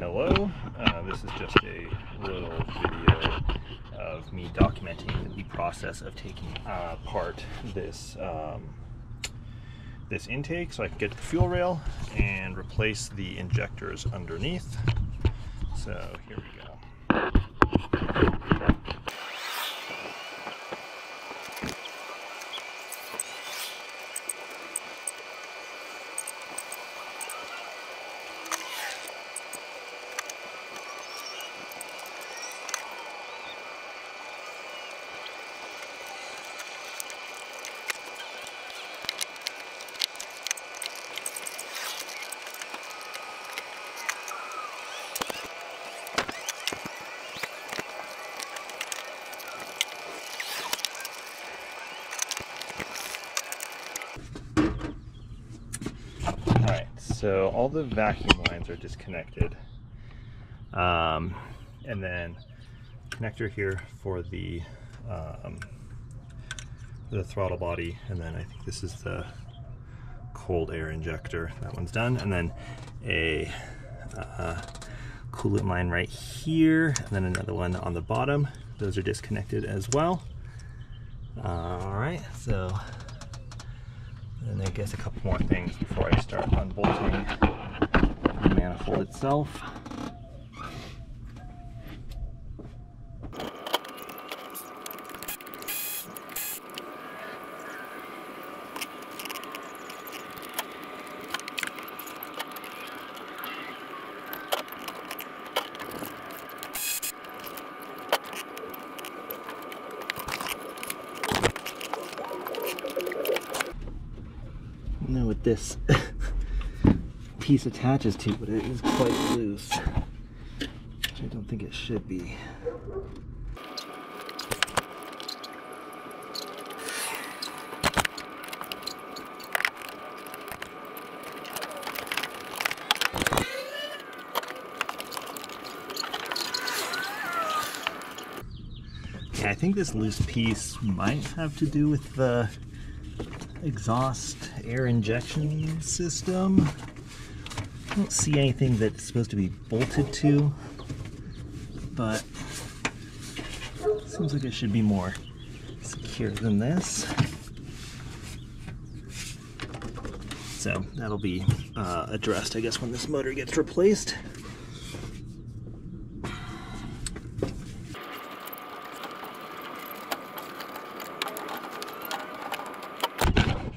Hello, this is just a little video of me documenting the process of taking apart this this intake so I can get to the fuel rail and replace the injectors underneath. So here we go. So all the vacuum lines are disconnected, and then connector here for the throttle body, and then I think this is the cold air injector. That one's done, and then a coolant line right here, and then another one on the bottom. Those are disconnected as well. All right, so. And I guess a couple more things before I start unbolting the manifold itself. I don't know what this piece attaches to, but it is quite loose, which I don't think it should be. Yeah, I think this loose piece might have to do with the exhaust air injection system. I don't see anything that's supposed to be bolted to, but it seems like it should be more secure than this. So that'll be addressed, I guess, when this motor gets replaced.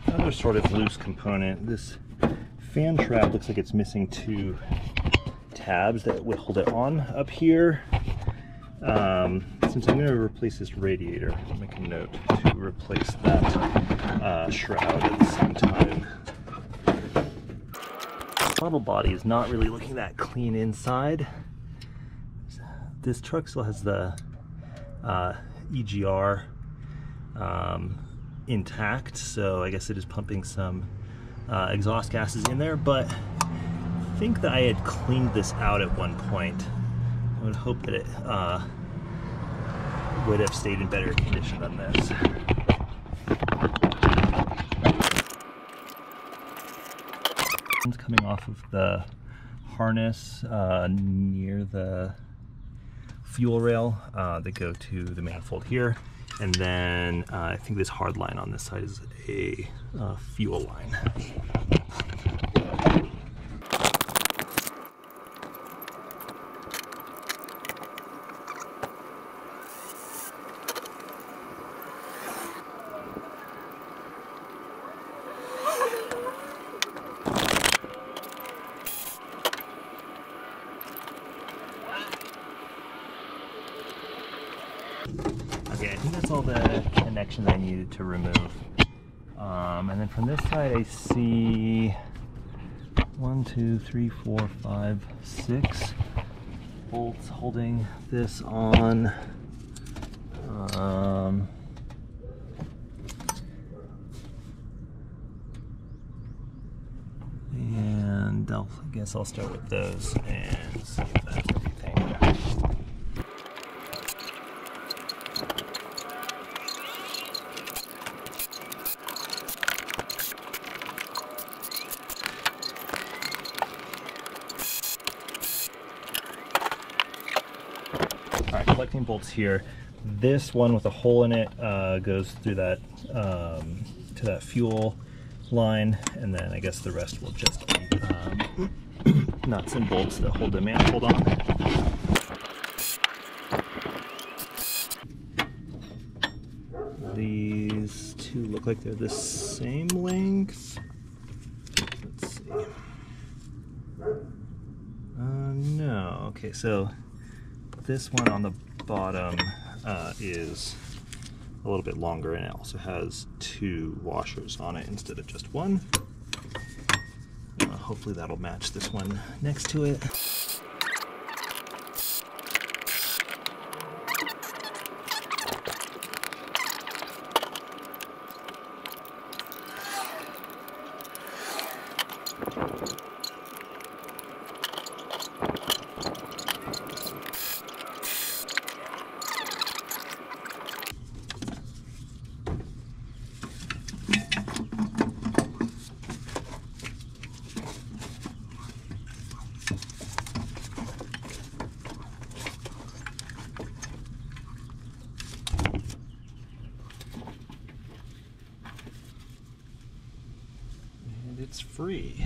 Another sort of loose component, this fan shroud looks like it's missing two tabs that would hold it on up here. Since I'm going to replace this radiator, I'll make a note to replace that shroud at the same time. The throttle body is not really looking that clean inside. This truck still has the EGR intact, so I guess it is pumping some exhaust gases in there, but I think that I had cleaned this out at one point. I would hope that it would have stayed in better condition than this. It's coming off of the harness near the fuel rail that go to the manifold here. And then I think this hard line on this side is a fuel line. Okay, I think that's all the connections I needed to remove. And then from this side I see 1, 2, 3, 4, 5, 6 bolts holding this on. And I guess I'll start with those and see if that's everything. collecting bolts here. This one with a hole in it goes through that to that fuel line, and then I guess the rest will just be nuts and bolts that hold the manifold on. These two look like they're the same length. Let's see. No. Okay, so this one on the bottom is a little bit longer, and it also has 2 washers on it instead of just one. Hopefully that'll match this one next to it. It's free.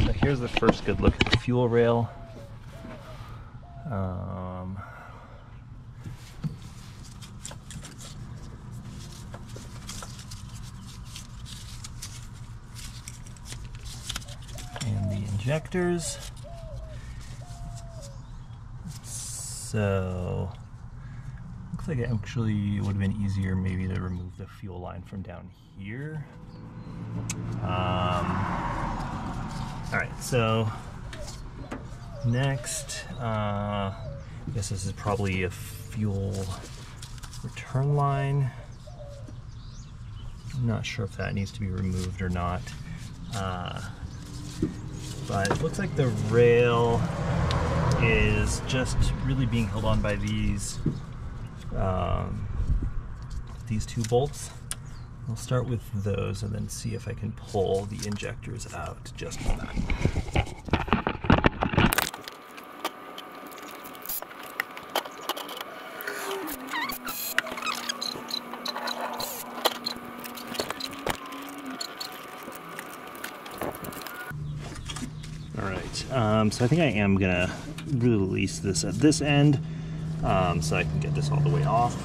So here's the first good look at the fuel rail. And the injectors. So looks like it actually would have been easier maybe to remove the fuel line from down here. Alright, so next, I guess this is probably a fuel return line. I'm not sure if that needs to be removed or not. But it looks like the rail is just really being held on by these 2 bolts. I'll start with those and then see if I can pull the injectors out just for that. Alright, so I think I am gonna release this at this end so I can get this all the way off.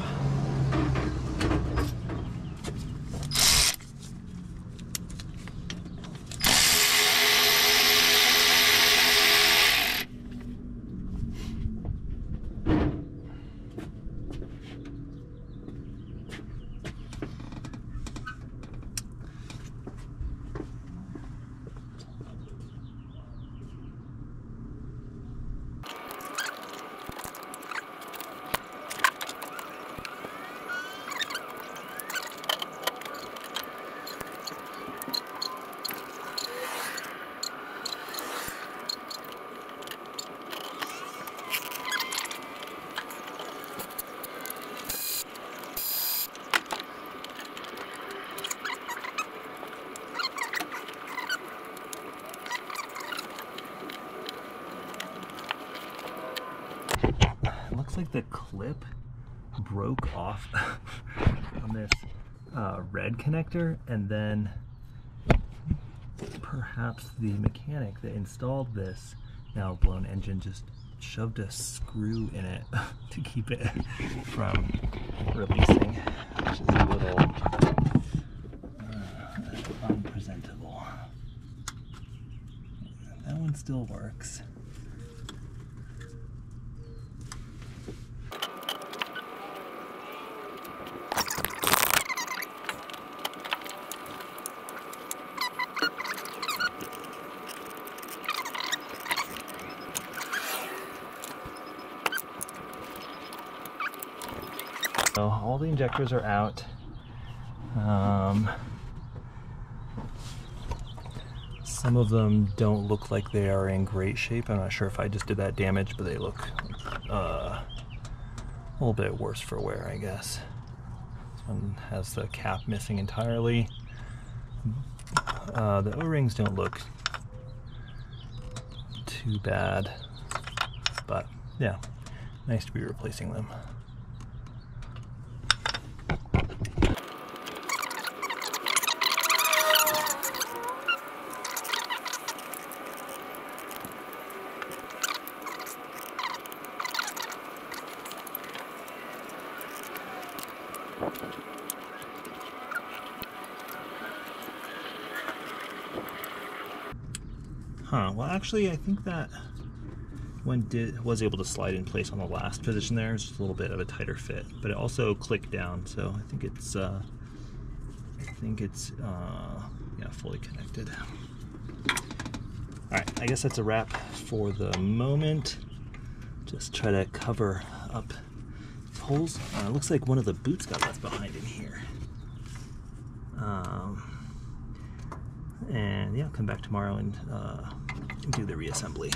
Looks like the clip broke off on this red connector, and then perhaps the mechanic that installed this now blown engine just shoved a screw in it to keep it from releasing, which is a little unpresentable. That one still works. So all the injectors are out. Some of them don't look like they are in great shape. I'm not sure if I just did that damage, but they look a little bit worse for wear, I guess. This one has the cap missing entirely. The O-rings don't look too bad. But yeah, nice to be replacing them. Well actually I think that one was able to slide in place on the last position there. It's just a little bit of a tighter fit, but it also clicked down, so I think it's yeah, fully connected. Alright, I guess that's a wrap for the moment. Just try to cover up holes. Looks like one of the boots got left behind in here. And yeah, I'll come back tomorrow and do the reassembly.